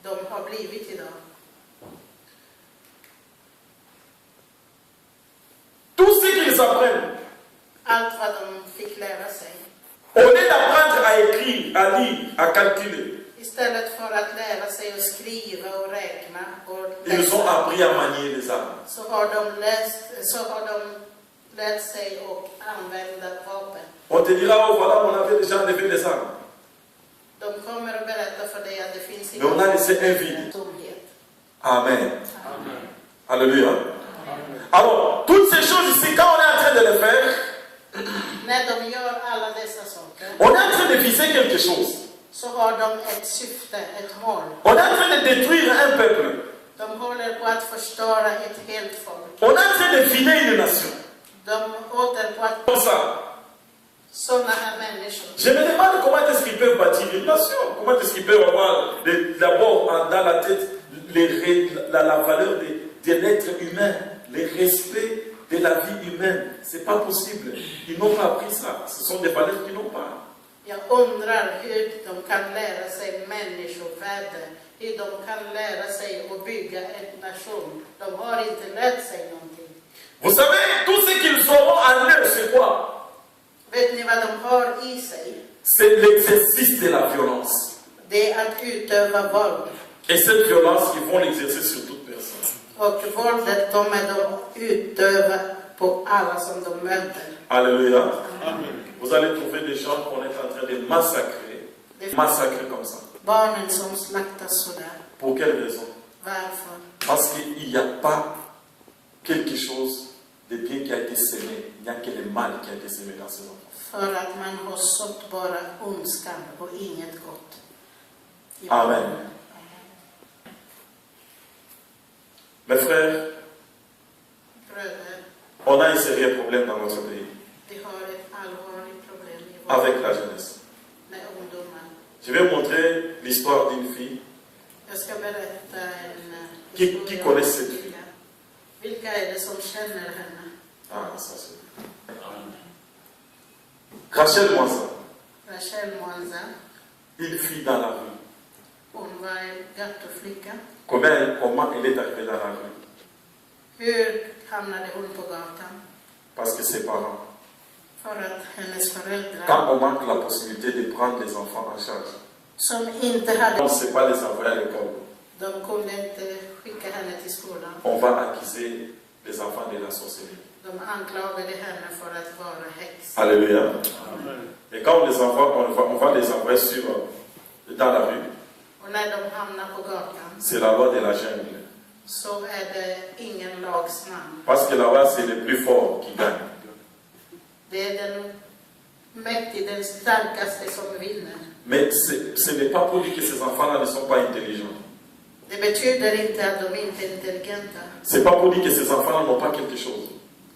de har blivit idag?
Tout ce qu'ils apprennent,
Allt vad de fick lära sig.
au lieu d'apprendre à écrire, à lire, à calculer,
Istället för att lära sig att skriva och räkna och
ils ont appris à manier les armes.
så har de lärt sig att använda vapen.
On te dira, oh voilà, on avait déjà enlevé les armes.
De kommer att berätta för dig att det finns
Mais on a laissé un vide.
tomhet.
Amen.
Amen.
Alléluia.
Amen.
Alors, toutes ces choses ici, quand on est en train de les faire,
När de gör alla dessa saker
on est en train de viser quelque chose.
så har de ett syfte, ett mål.
On est en train de détruire un peuple.
De håller på att förstöra ett helt folk.
On est en train de finir une nation.
De håller på att
Comme ça.
sådana här människor.
Je me demande comment est-ce qu'ils peuvent bâtir une nation. Comment est-ce qu'ils peuvent avoir d'abord dans la tête la valeur de l'être humain, le respect de la vie humaine. C'est pas possible. Ils n'ont pas appris ça. Ce sont des valeurs qu'ils n'ont pas.
Jag undrar hur de kan lära sig människovärde, hur de kan lära sig att bygga en nation. De har inte lärt sig någonting.
Vous savez, tout ce qu'ils auront en eux, c'est quoi?
Vet ni vad de har i sig?
C'est l'exercice de la violence.
Det är att utöva våld.
Et cette violence, ils vont l'exercer sur toute personne.
Och våldet kommer de utöva på alla som de möter.
Alléluia.
Amen.
Vous allez trouver des gens qu'on est en train de massacrer. Massacrer comme ça.
Barnen som slaktas sådär.
Pour quelle raison?
Varför?
Parce qu'il n'y a pas quelque chose de bien qui a été semé. Il n'y a que le mal qui a été semé dans ces enfants.
För att man har sått bara ondskan och inget gott. I
Amen.
barnen.
Mes frères,
Bröder,
on a un sérieux problème dans notre pays
vi har ett allvarligt problem i
avec la jeunesse.
med ungdomar.
Je vais montrer l'histoire d'une fille.
Jag ska berätta en
Qui
historia
connaît
om
cette
en flicka. Vilka är det som känner henne?
Ah, ça c'est. Rachel Mwanza,
Rachel Mwanza.
une fille dans la rue.
Hon var en gattuflicka.
Comment elle est arrivée dans la rue?
Hur hamnade hon på gatan?
Parce que ses parents,
För att hennes föräldrar,
quand on manque la possibilité de prendre les enfants en charge,
som inte hade,
on ne sait pas les envoyer à l'école.
de kunde inte skicka henne till skolan.
On va accuser les enfants de la sorcellerie.
De anklagade henne för att vara häxa.
Alléluia.
Amen.
Et quand on les envoie, on va les envoyer dans la rue.
Och när de hamnar på gatan
C'est la loi de la jungle.
så är det ingen lags namn.
Parce que là-bas, c'est le plus fort qui gagne.
Det är den mäktige, den starkaste som vinner.
Mais ce n'est pas pour dire que ces enfants-là ne sont pas intelligents.
Det betyder inte att de inte är intelligenta.
C'est pas pour dire que ces enfants-là n'ont pas quelque chose.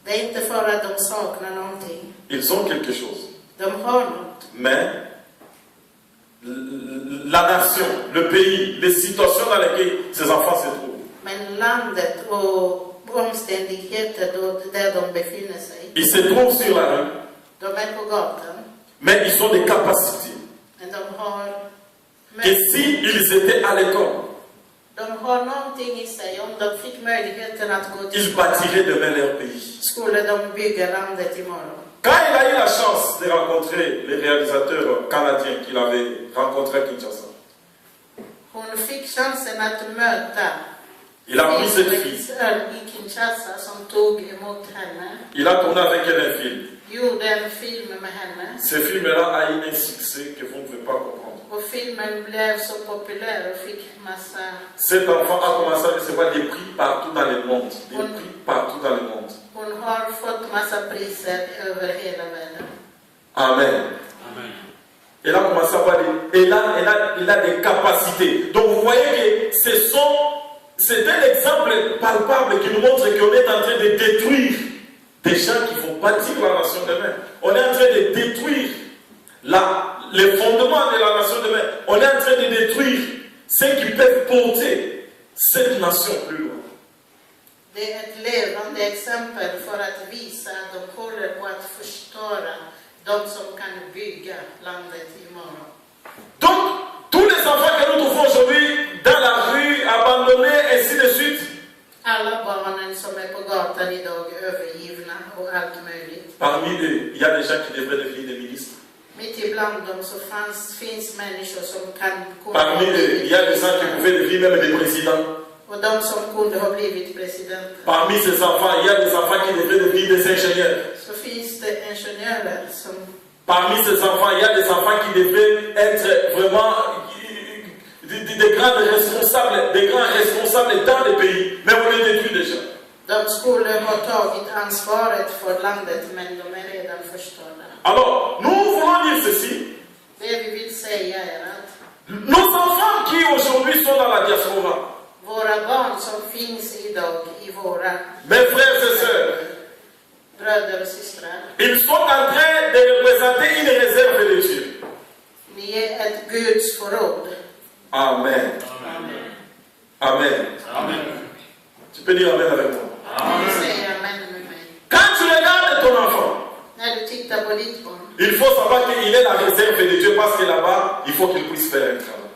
Det är inte för att de saknar någonting.
Ils ont quelque chose.
De har något.
Mais la nation, le pays, les situations dans lesquelles ces enfants se trouvent,
Men landet och omständigheter där de befinner sig.
ils se trouvent sur la rue,
De är på gatan.
mais ils ont des capacités.
Men de har,
Que s'ils étaient à l'école,
de har någonting i sig. Om de fick möjligheten att gå till
ils
skolan
bâtiraient demain leur pays.
skulle de bygga landet imorgon.
Quand il a eu la chance de rencontrer les réalisateurs canadiens qu'il avait rencontrés à Kinshasa,
Hon fick chansen att möta
il a pris cette fille.
regissör i Kinshasa som tog emot henne,
Il a tourné avec elle un film.
gjorde en film med henne.
Ce film-là a eu un succès que vous ne pouvez pas comprendre.
Och filmen blev så populär och fick massa...
Cet enfant a commencé à recevoir des prix partout dans le monde. Des prix partout dans le monde.
Hon har fått massa priser över hela världen.
Amen.
Amen.
Elle a commencé à avoir elle a des capacités. Donc vous voyez que c'est un exemple palpable qui nous montre qu'on est en train de détruire des gens qui vont bâtir la nation demain. On est en train de détruire les fondements de la nation demain. On est en train de détruire ceux qui peuvent porter cette nation plus loin.
Det är ett levande exempel för att visa att de håller på att förstöra de som kan bygga landet imorgon.
Donc, tous les enfants que nous trouvons aujourd'hui dans la rue, abandonnés, ainsi de suite,
Alla barnen som är på gatan idag övergivna och allt möjligt.
parmi eux, il y a des gens qui devraient devenir des ministres.
Mitt ibland dem så finns människor som kan
Parmi eux, il y a des gens qui pouvaient devenir même des présidents.
och de som kunde ha blivit presidenter.
Parmi ces enfants, il y a des enfants qui devraient devenir des ingénieurs.
Så finns det ingenjörer som...
Parmi ces enfants, il y a des enfants qui devraient être vraiment des grands responsables dans le pays. Mais on les détruit déjà.
De skulle ha tagit ansvaret för landet, men de är redan förstörda.
Alors, nous voulons dire ceci.
Det vi vill säga är att
Nos enfants qui aujourd'hui sont dans la diaspora,
våra barn som finns idag i våra
mes frères et sœurs,
bröder och systrar,
ils sont en train de représenter une réserve de Dieu.
ni är ett Guds förråd.
Amen.
Amen.
Amen.
Amen.
Tu peux dire Amen avec moi.
Ni säger amen med mig.
Quand tu regardes ton enfant,
När du tittar på ditt barn
il faut savoir qu'il est la réserve de Dieu parce que là-bas, il faut qu'il puisse faire un travail.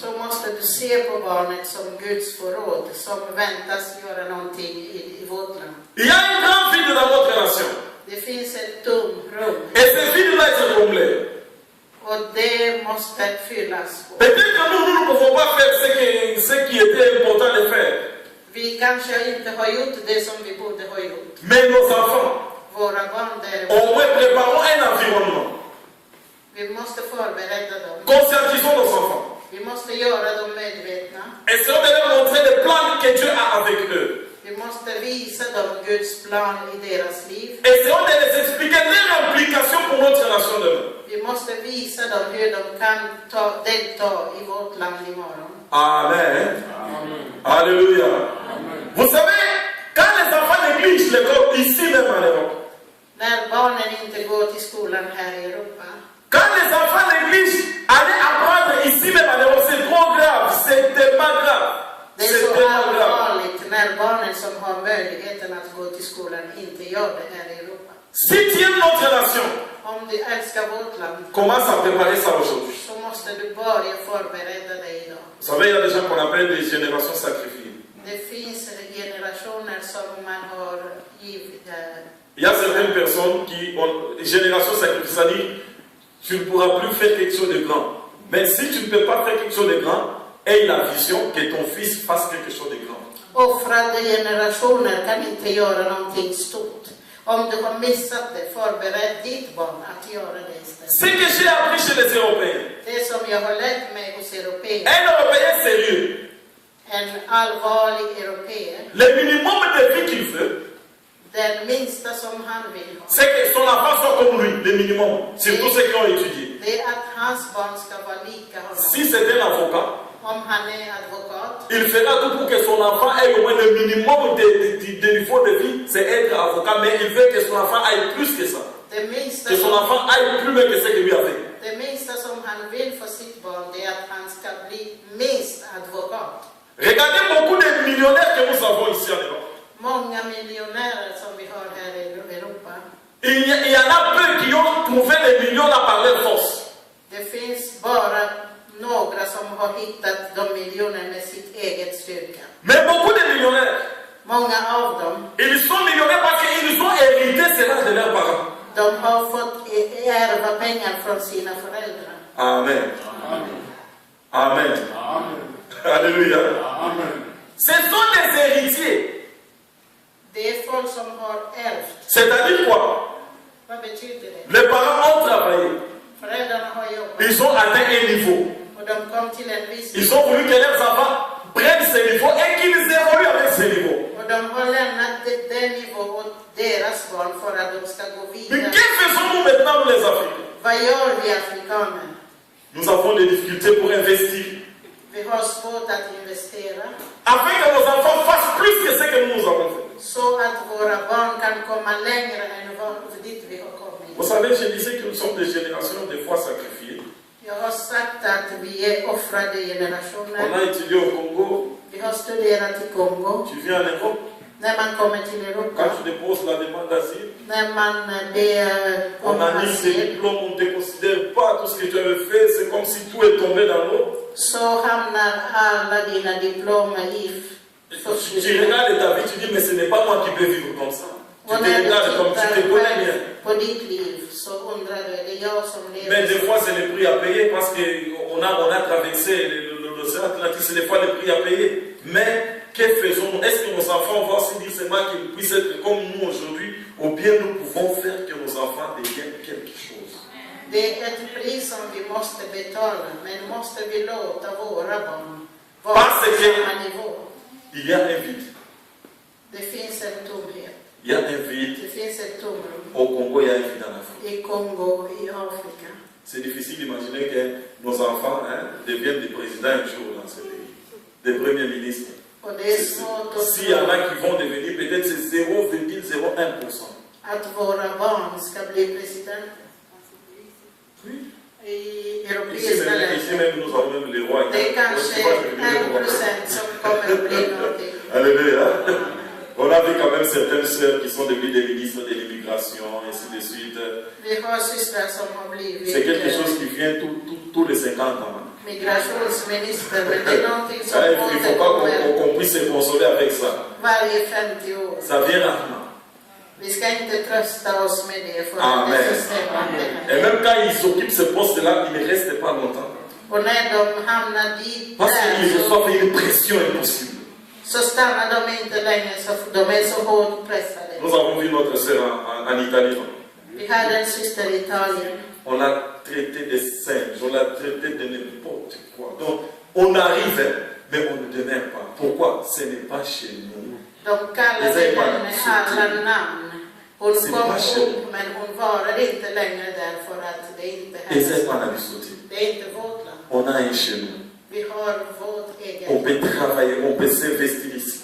så måste du se på barnet som Guds förråd som väntas göra någonting i vårt land.
Il y a un grand vide dans notre nation.
Det finns ett tomrum
Et ce vide va être comblé.
och det måste fyllas på.
Peut-être que nous ne pouvons pas faire ce qui était important de faire.
Vi kanske inte har gjort det som vi borde ha gjort.
Mais nos enfants,
Våra barn däremot,
au moins préparons un environnement.
vi måste förbereda dem.
Conscientisons nos enfants.
Vi måste göra dem medvetna.
Essayons de leur montrer les plans que Dieu a avec eux.
Vi måste visa dem Guds plan i deras liv.
Essayons de les expliquer leur implication pour notre nation demain.
Vi måste visa dem hur de kan delta i vårt land imorgon.
Amen.
Amen.
Alléluia.
Amen.
Vous savez, quand les enfants négligent l'école ici même en Europe,
När barnen inte går till skolan här i Europa,
quand les enfants négligent aller apprendre ici même en Europe, c'est trop grave, c'est tellement grave.
det är
C'est
så
tellement grave.
allvarligt när barnen som har möjligheten att gå till skolan inte gör det här i Europa.
Si tu aimes notre nation,
Om du älskar vårt land
commence à préparer ça aujourd'hui.
så måste du börja förbereda dig idag.
Vous savez, il y a des gens qu'on appelle des générations sacrifiées.
Det finns generationer som man har givit.
Il y a certaines personnes qui ont génération sacrifiée, c'est-à-dire tu ne pourras plus faire quelque chose de grand. Mais si tu ne peux pas faire quelque chose de grand, aie la vision que ton fils fasse quelque chose de grand.
Offrade generationer kan inte göra någonting stort. Om du har missat det, förbered ditt barn att göra det istället.
Ce que j'ai appris chez les Européens,
Det som jag har lärt mig hos européer,
un Européen sérieux,
en allvarlig europé,
le minimum de vie qu'il veut,
den minsta som han vill ha,
c'est que son enfant soit comme lui, le minimum, surtout ceux qui ont étudié.
det är att hans barn ska vara lika
Si
honom.
c'est un avocat,
Om han är advokat,
il fera tout pour que son enfant ait au moins le minimum de niveau de vie, c'est être avocat, mais il veut que son enfant aille plus que ça.
det minsta
Que son
som,
enfant aille plus loin que ce que lui a fait.
det minsta som han vill för sitt barn, det är att han ska bli minst advokat.
Regardez beaucoup de millionnaires que nous avons ici en Europe.
Många miljonärer som vi har här i Europa,
Il y en a peu qui ont trouvé des millions là par leur force.
det finns bara några som har hittat de miljoner med sitt eget styrka.
Mais beaucoup de millionnaires,
Många av dem,
ils sont millionnaires parce qu'ils ont hérité cela de leurs parents.
De har fått ärva pengar från sina föräldrar.
Amen.
Amen.
Amen.
Amen.
Alléluia.
Amen.
Ce sont des héritiers.
Det är folk som har ärvt.
C'est-à-dire quoi?
Vad betyder det?
Les parents ont travaillé.
Föräldrarna har jobbat.
Ils ont atteint un niveau.
Och de kom till en viss
Ils ont voulu que leurs enfants prennent ce niveau et qu'ils évoluent avec ce niveau.
Och de har lämnat det nivå åt deras barn för att de ska gå
Mais
vidare.
que faisons-nous maintenant, nous les Africains?
Vad gör vi afrikaner?
Nous avons des difficultés pour investir.
Vi har svårt att investera
Afin que nos enfants fassent plus que ce que nous avons fait.
så att våra barn kan komma längre än dit vi har kommit.
Vous savez, je disais que nous sommes des générations des fois sacrifiées.
Jag har sagt att vi är offrade
On
generationer.
a étudié au Congo.
Vi har studerat i Kongo.
Tu viens en Europe.
När man kommer till Europa,
Quand tu déposes la demande d'asile,
när man ber
on
om
annule tes
asyl,
diplômes, on ne te considère pas tout ce que tu avais fait. C'est comme si tout est tombé dans l'eau.
så hamnar alla dina diplomer i
Tu regardes ta vie, tu dis, mais ce n'est pas moi qui peux vivre comme ça. Tu
Och
te
när
regardes comme
du
tu te
tittar
connais bien.
själv på ditt liv så undrar du, är det jag som
Mais des
lever?
fois, c'est le prix à payer parce qu'on a traversé l'océan Atlantique, c'est des fois le prix à payer. Mais que faisons-nous? Est-ce que nos enfants vont aussi dire seulement qu'ils puissent être comme nous aujourd'hui, ou bien nous pouvons faire que nos enfants deviennent quelque chose?
Det är ett pris som vi måste betala, men måste vi låta våra barn vara
Parce
på
que-
samma nivå?
Il y a un vide.
Det finns en tomhet.
Il y a un vide.
Det finns ett tomrum
Au Congo, il y a un vide en Afrique.
i Kongo, i Afrika.
C'est difficile d'imaginer que nos enfants deviennent des présidents un jour dans ce pays, des premiers ministres.
Och det är svårt att
S'il y en a
tro
qui vont devenir, peut-être c'est 0,01%.
att våra barn ska bli president
Oui.
i
Ici
europeiska länder.
même, nous avons même les rois.
Det är kanske 1% som kommer att bli någonting.
Alléluia. On a vu quand même certaines sœurs qui sont devenues des ministres de l'immigration, ainsi de suite.
Vi har systrar som har blivit
C'est quelque chose qui vient tous les 50 ans.
migrationsminister, men det är någonting som
Il ne faut pas
återkommer
qu'on puisse se consoler avec ça.
varje 50 år.
Ça vient rarement.
Vi ska inte trösta oss med det, för
Amen.
det är så sällan det
Et
händer.
même quand ils occupent ce poste-là, ils ne restent pas longtemps.
Och när de hamnar dit
Parce qu'ils
där
reçoivent une pression impossible.
så stannar de inte längre, så de är så hårt pressade.
Nous avons vu notre sœur en Italie.
Vi hade en syster i Italien.
On l'a traité de singe, on l'a traité de n'importe quoi. Donc, on arrive, mais on ne demeure pas. Pourquoi? Ce n'est pas chez nous.
De kallade henne med alla namn. Hon
C'est
kom
pas chez
upp, men hon varade inte längre där för att det är inte
Et c'est
hennes
pas la
land.
bisoté.
Det är inte vårt land.
On a un chez nous.
Vi har vårt
On
eget.
peut travailler, on peut s'investir ici.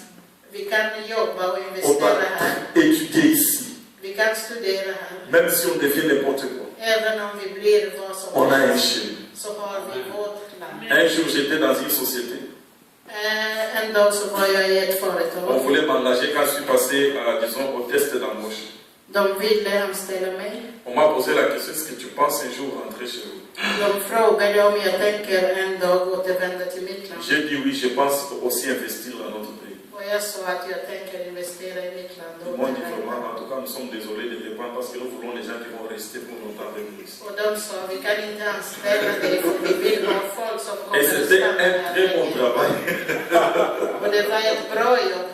Vi kan jobba och
On
investera
va
här.
étudier ici.
Vi kan studera här.
Même si on devient n'importe quoi.
Även om vi blir vad som
On a un
helst,
chez nous.
så har vi vårt land.
Un jour, j'étais dans une société.
En dag så var jag i ett
On
företag.
voulait m'engager quand je suis passé, disons, au test d'embauche.
De ville anställa mig.
On m'a posé la question, est-ce que tu penses un jour rentrer chez vous?
De frågade om jag tänker en dag återvända till mitt land.
J'ai dit oui, je pense aussi investir dans notre pays.
Och jag sa att jag tänker investera i mitt land.
Ils m'ont dit vraiment, en tout cas, nous sommes désolés de te prendre parce que nous voulons les gens qui vont rester pour longtemps avec nous ici.
Och de sa, vi kan inte anställa dig för vi vill ha folk som
Et
kommer att
c'était
stanna
un très bon
här.
travail.
Och det var ett bra jobb.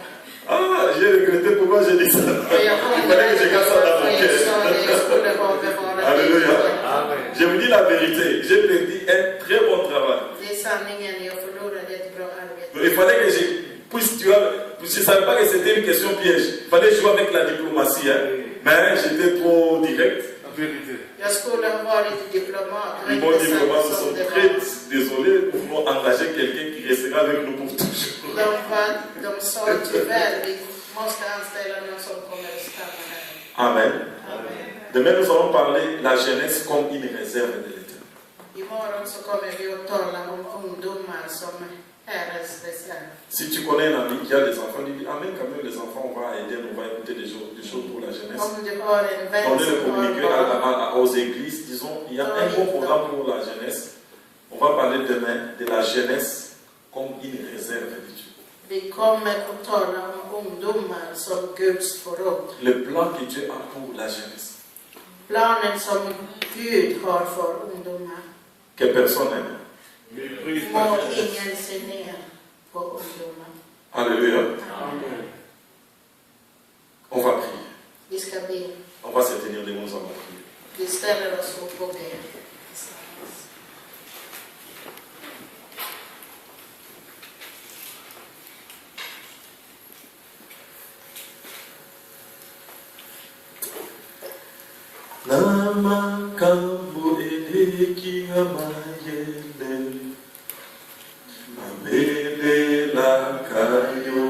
Ah, j'ai regretté pourquoi j'ai dit ça.
Och jag
Il fallait que je garde ça dans mon
jag sa det, jag
cœur.
skulle ha bevarat
Alléluia.
det.
Amen.
Je vous dis la vérité, j'ai perdu un très bon travail.
Det är sanningen, jag förlorade ett bra arbete.
Donc, il fallait que je puisse, tu vois, je ne savais pas que c'était une question piège. Il fallait jouer avec la diplomatie, hein. Mais j'étais trop direct.
La vérité.
Jag skulle ha varit diplomat.
Les bons diplomates nous sont très désolés, nous voulons engager quelqu'un qui restera avec nous pour toujours.
De sa tyvärr, vi måste anställa någon som kommer att stanna här.
Amen.
Amen.
Demain, nous allons parler de la jeunesse comme une réserve de l'État.
Imorgon så kommer vi att tala om ungdomar som Herrens reserv.
Si tu connais un ami qui a des enfants, dis Amen, quand même, les enfants, on va aider, on va écouter des choses pour la jeunesse.
Om du har en vän
On est
som har
communiquer
barn,
aux églises, disons, il y a un bon programme pour la jeunesse. On va parler demain de la jeunesse comme une réserve de Dieu.
vi kommer att tala om ungdomar som Guds förråd.
Le plan que Dieu a pour la jeunesse.
planen som Gud har för ungdomar.
Que personne n'aime.
Må ingen se ner på ungdomar.
Alléluia.
Amen.
On va prier.
Vi ska be.
On va se tenir debout, nous allons prier.
Vi ställer oss upp och ber tillsammans.
Namakambo eleki amayele mabelelaka yo.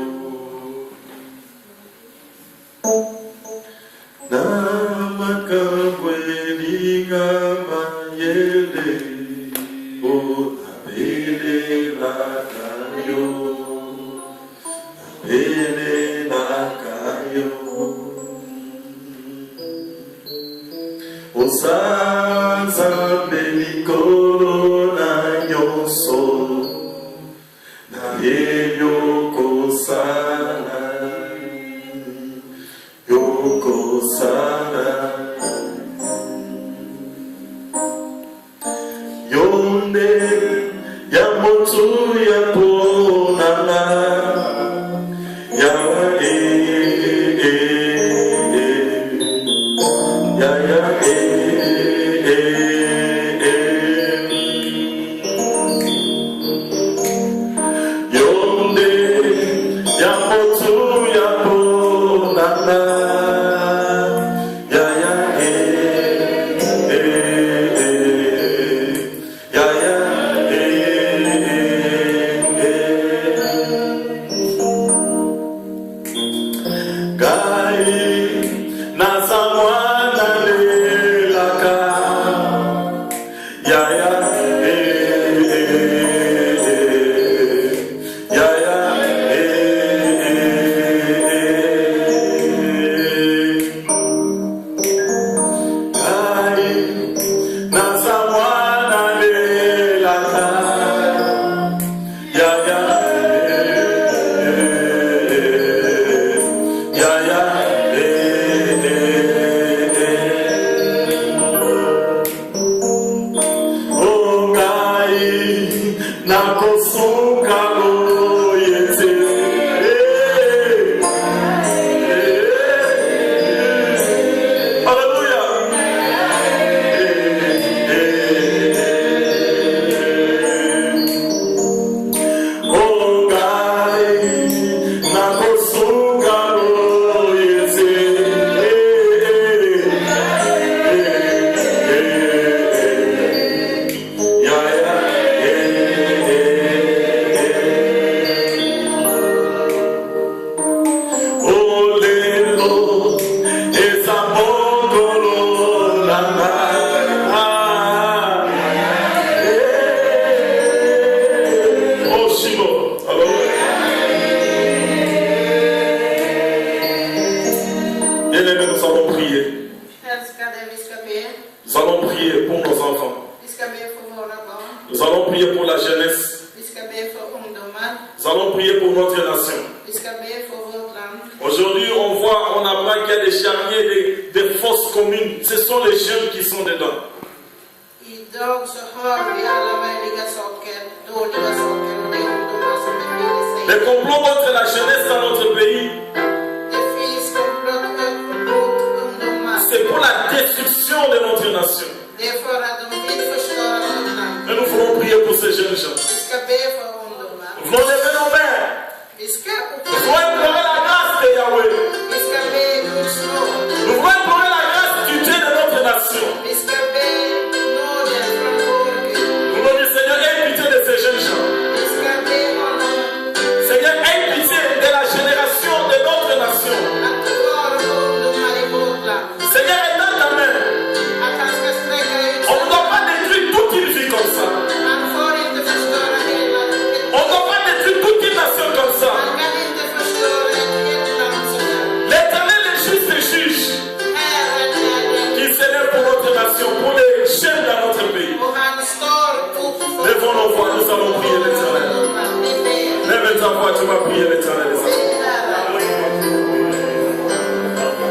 Namakambo eleki amayele o mabelelaka yo. Mabelelaka yo. Osaza belikolo na nyonso na ye yokosala yonde ya motu ya ponana ya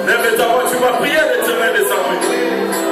Lève ta voix, tu vas prier l'Éternel des armées.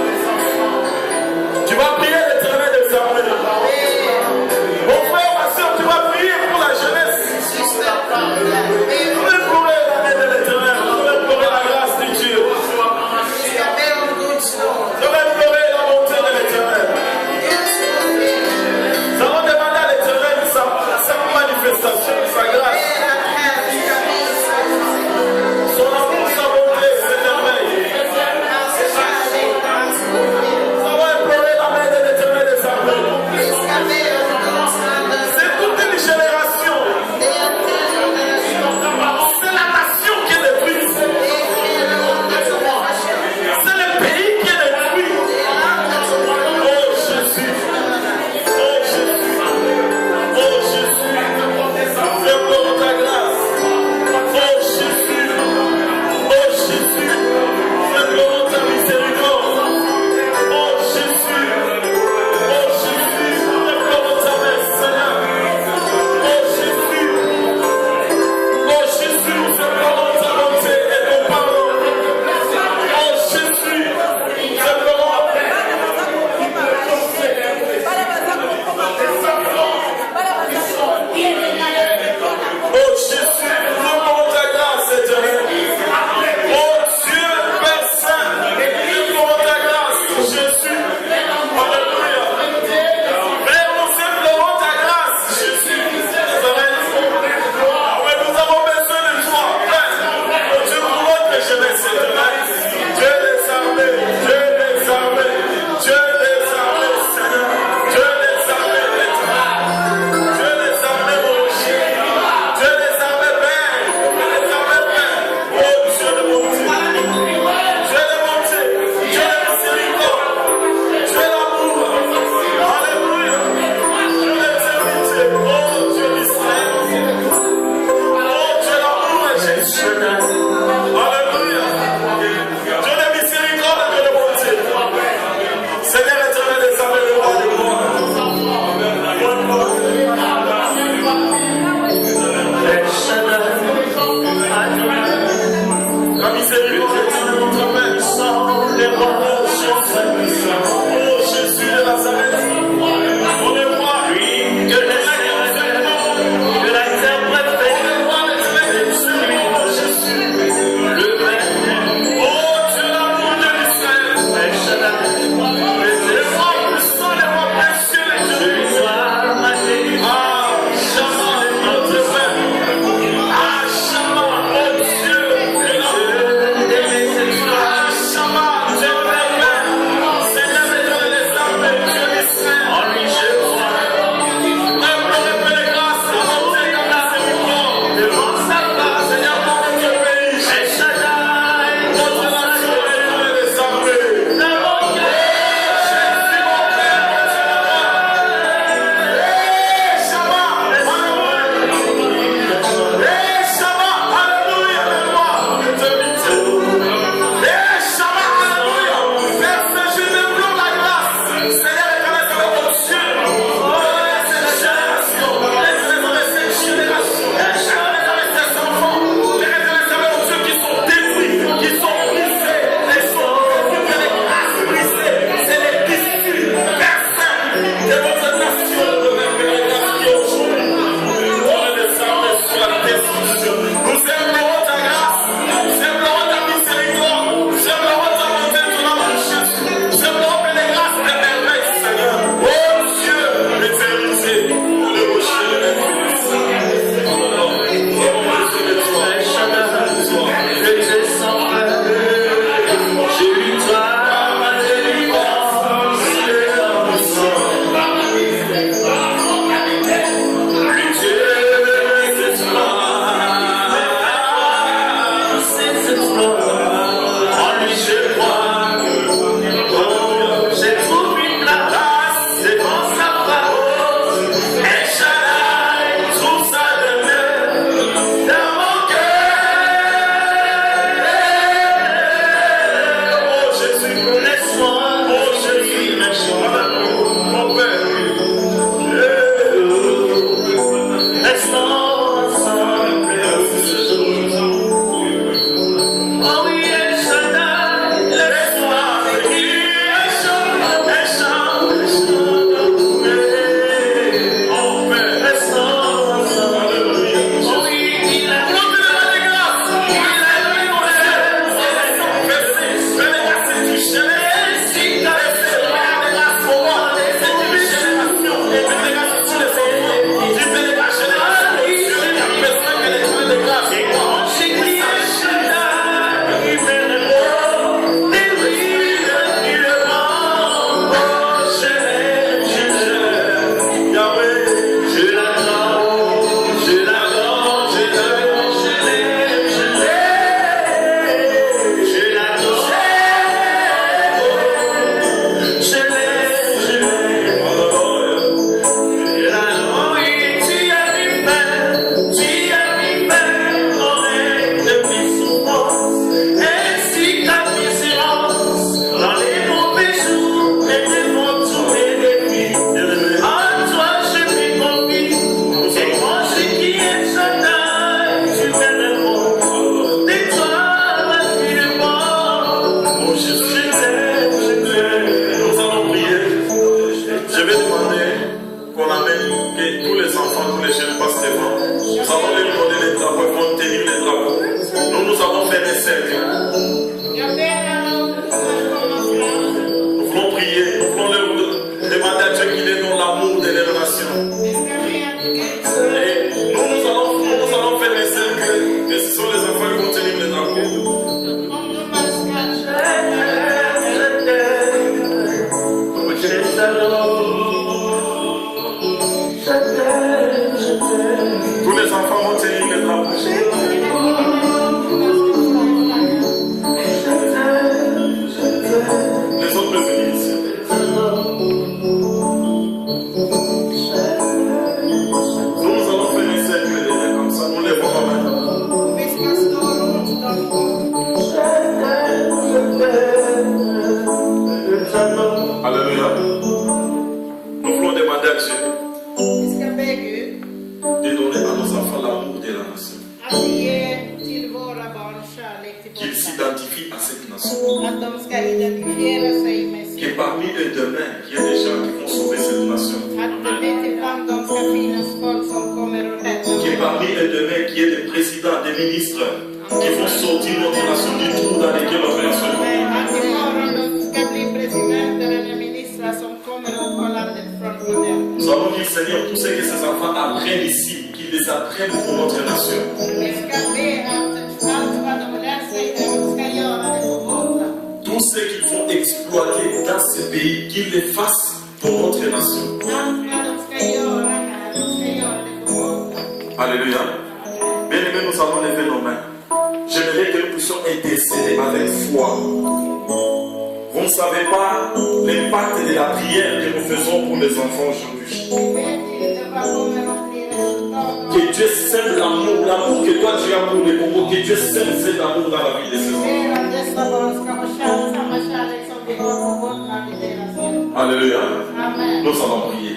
les jeunes pas Stéphane. Nous allons leur donner les drapeaux, ils vont tenir les drapeaux. Nous allons faire des cercles. Nous voulons prier, nous voulons leur demander à Dieu qu'il est dans l'amour de les relations. Et nous allons faire des cercles. Et ce sont les enfants qui vont tenir les drapeaux. Tous les enfants vont tenir les drapeaux. Les autres peuvent venir ici. Nous allons faire un cercle derrière comme ça. Nous les voyons maintenant. Alléluia. Nous voulons demander à Dieu de donner à nos enfants l'amour de la nation. Qu'ils s'identifient à cette nation. Que parmi eux demain, il y a des gens qui vont sauver cette nation. Que parmi eux demain, qu'il y ait des présidents, des ministres qui vont sortir notre nation du trou dans lequel notre nation est. Nous allons dire, Seigneur, tout ce que ces enfants apprennent ici, qu'ils les apprennent pour notre nation. Tout ce qu'ils vont exploiter dans ce pays, qu'ils les fassent pour notre nation. Alléluia. Bien-aimés, nous allons lever nos mains. J'aimerais que nous puissions intercéder avec foi. Vous ne savez pas l'impact de la prière que nous faisons pour les enfants aujourd'hui. Que Dieu sème l'amour que toi tu as pour les Congo, que Dieu sème cet amour dans la vie de ces enfants. Alléluia. Nous allons prier.